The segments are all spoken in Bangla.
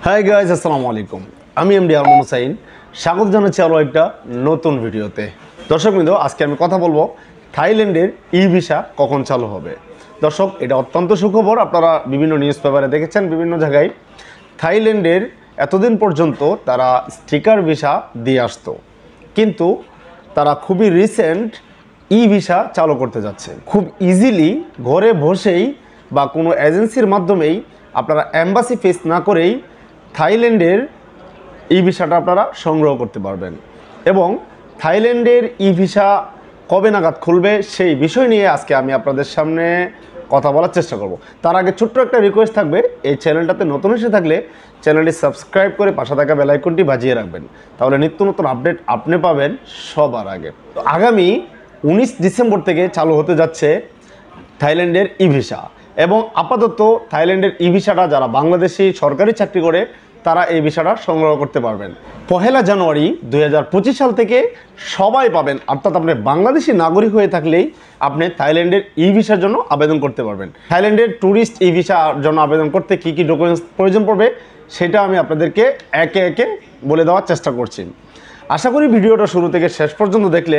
হাই গাইজ, আসসালামু আলাইকুম। আমি এমডি আলম হুসাইন, স্বাগত জানাচ্ছি আরও একটা নতুন ভিডিওতে। দর্শকবৃন্দ, আজকে আমি কথা বলবো থাইল্যান্ডের ই ভিসা কখন চালু হবে। দর্শক, এটা অত্যন্ত সুখবর। আপনারা বিভিন্ন নিউজ পেপারে দেখেছেন, বিভিন্ন জায়গায় থাইল্যান্ডের এতদিন পর্যন্ত তারা স্টিকার ভিসা দিয়ে আসতো, কিন্তু তারা খুবই রিসেন্ট ই ভিসা চালু করতে যাচ্ছে। খুব ইজিলি ঘরে বসেই বা কোনো এজেন্সির মাধ্যমেই আপনারা এম্বাসি ফেস না করেই থাইল্যান্ডের ই ভিসাটা আপনারা সংগ্রহ করতে পারবেন। এবং থাইল্যান্ডের ই ভিসা কবে নাগাদ খুলবে সেই বিষয় নিয়ে আজকে আমি আপনাদের সামনে কথা বলার চেষ্টা করব। তার আগে ছোট্ট একটা রিকোয়েস্ট থাকবে, এই চ্যানেলটাতে নতুন এসে থাকলে চ্যানেলটি সাবস্ক্রাইব করে পাশে থাকা বেল আইকনটি বাজিয়ে রাখবেন, তাহলে নিত্য নতুন আপডেট আপনি পাবেন সবার আগে। তো আগামী 19 ডিসেম্বর থেকে চালু হতে যাচ্ছে থাইল্যান্ডের ই ভিসা। এবং আপাতত থাইল্যান্ডের ই ভিসাটা যারা বাংলাদেশি সরকারি চাকরি করে তারা এই ভিসাটা সংগ্রহ করতে পারবেন। 1 জানুয়ারি 2025 সাল থেকে সবাই পাবেন, অর্থাৎ আপনি বাংলাদেশি নাগরিক হয়ে থাকলেই আপনি থাইল্যান্ডের ই ভিসার জন্য আবেদন করতে পারবেন। থাইল্যান্ডের ট্যুরিস্ট ই ভিসার জন্য আবেদন করতে কী কী ডকুমেন্টস প্রয়োজন পড়বে সেটা আমি আপনাদেরকে একে একে বলে দেওয়ার চেষ্টা করছি। আশা করি ভিডিওটা শুরু থেকে শেষ পর্যন্ত দেখলে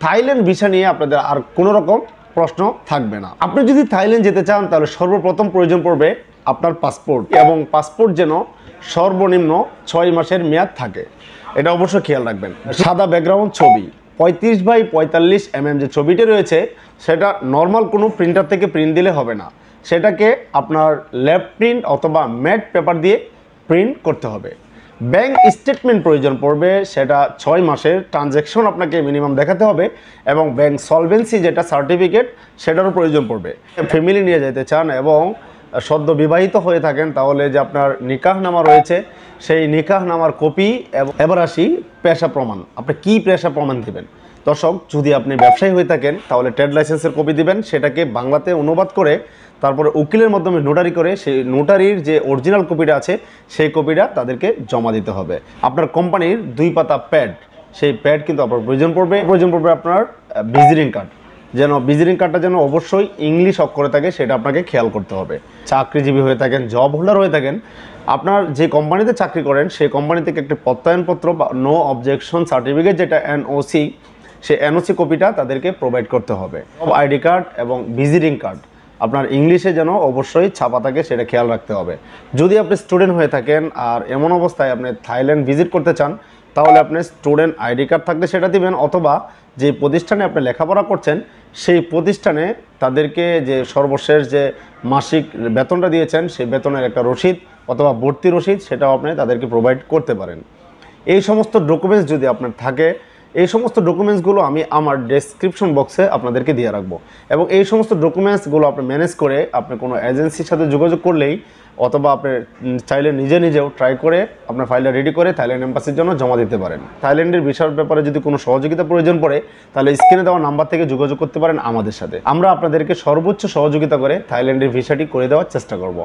থাইল্যান্ড ভিসা নিয়ে আপনাদের আর কোনো রকম প্রশ্ন থাকবে না। আপনি যদি থাইল্যান্ড যেতে চান তাহলে সর্বপ্রথম প্রয়োজন পড়বে আপনার পাসপোর্ট, এবং পাসপোর্ট যেন সর্বনিম্ন 6 মাসের মেয়াদ থাকে, এটা অবশ্যই খেয়াল রাখবেন। সাদা ব্যাকগ্রাউন্ড ছবি 35x45 mm যে ছবিটি রয়েছে সেটা নর্মাল কোনো প্রিন্টার থেকে প্রিন্ট দিলে হবে না, সেটাকে আপনার ল্যাব প্রিন্ট অথবা ম্যাট পেপার দিয়ে প্রিন্ট করতে হবে। ব্যাংক স্টেটমেন্ট প্রয়োজন পড়বে, সেটা 6 মাসের ট্রানজ্যাকশন আপনাকে মিনিমাম দেখাতে হবে, এবং ব্যাংক সলভেন্সি যেটা সার্টিফিকেট সেটারও প্রয়োজন পড়বে। ফ্যামিলি নিয়ে যেতে চান এবং সদ্য বিবাহিত হয়ে থাকেন তাহলে যে আপনার নিকাহনামা রয়েছে সেই নিকাহনামার কপি। এবার আসি পেশা প্রমাণ, আপনি কি পেশা প্রমাণ দেবেন। দর্শক, যদি আপনি ব্যবসায়ী হয়ে থাকেন তাহলে ট্রেড লাইসেন্সের কপি দিবেন, সেটাকে বাংলাতে অনুবাদ করে তারপরে উকিলের মাধ্যমে নোটারি করে সেই নোটারির যে অরিজিনাল কপিটা আছে সেই কপিটা তাদেরকে জমা দিতে হবে। আপনার কোম্পানির 2 পাতা প্যাড, সেই প্যাড কিন্তু আপনার প্রয়োজন পড়বে আপনার ভিজিটিং কার্ড, যেন ভিজিটিং কার্ডটা যেন অবশ্যই ইংলিশ অক্ষরে থাকে সেটা আপনাকে খেয়াল করতে হবে। চাকরিজীবী হয়ে থাকেন, জব হোল্ডার হয়ে থাকেন, আপনার যে কোম্পানিতে চাকরি করেন সেই কোম্পানি থেকে একটি প্রত্যয়নপত্র বা নো অবজেকশন সার্টিফিকেট যেটা এনওসি, সেই এনওসি কপিটা তাদেরকে প্রোভাইড করতে হবে। আইডি কার্ড এবং ভিজিটিং কার্ড আপনার ইংলিশে যেন অবশ্যই ছাপা থাকে সেটা খেয়াল রাখতে হবে। যদি আপনি স্টুডেন্ট হয়ে থাকেন আর এমন অবস্থায় আপনি থাইল্যান্ড ভিজিট করতে চান তাহলে আপনি স্টুডেন্ট আইডি কার্ড থাকলে সেটা দিবেন, অথবা যে প্রতিষ্ঠানে আপনি লেখাপড়া করছেন সেই প্রতিষ্ঠানে তাদেরকে যে সর্বশেষ যে মাসিক বেতনটা দিয়েছেন সেই বেতনের একটা রসিদ অথবা ভর্তি রসিদ সেটাও আপনি তাদেরকে প্রোভাইড করতে পারেন। এই সমস্ত ডকুমেন্টস যদি আপনার থাকে, এই সমস্ত ডকুমেন্টসগুলো আমি আমার ডেসক্রিপশন বক্সে আপনাদেরকে দিয়ে রাখবো, এবং এই সমস্ত ডকুমেন্টসগুলো আপনি ম্যানেজ করে আপনি কোনো এজেন্সির সাথে যোগাযোগ করলেই অথবা আপনি চাইলে নিজেও ট্রাই করে আপনার ফাইলটা রেডি করে থাইল্যান্ড এম্বাসির জন্য জমা দিতে পারেন। থাইল্যান্ডের ভিসার ব্যাপারে যদি কোনো সহযোগিতা প্রয়োজন পড়ে তাহলে স্ক্রিনে দেওয়া নাম্বার থেকে যোগাযোগ করতে পারেন আমাদের সাথে। আমরা আপনাদেরকে সর্বোচ্চ সহযোগিতা করে থাইল্যান্ডের ভিসাটি করে দেওয়ার চেষ্টা করব।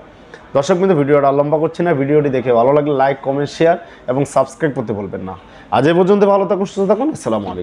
দর্শক, কিন্তু ভিডিওটা লম্বা করছি না, ভিডিওটি দেখে ভালো লাগলে লাইক, কমেন্ট, শেয়ার এবং সাবস্ক্রাইব করতে বলবেন না। আজ এই পর্যন্ত ভালো থাকুন, সুস্থ থাকুন। আসসালামু আলাইকুম।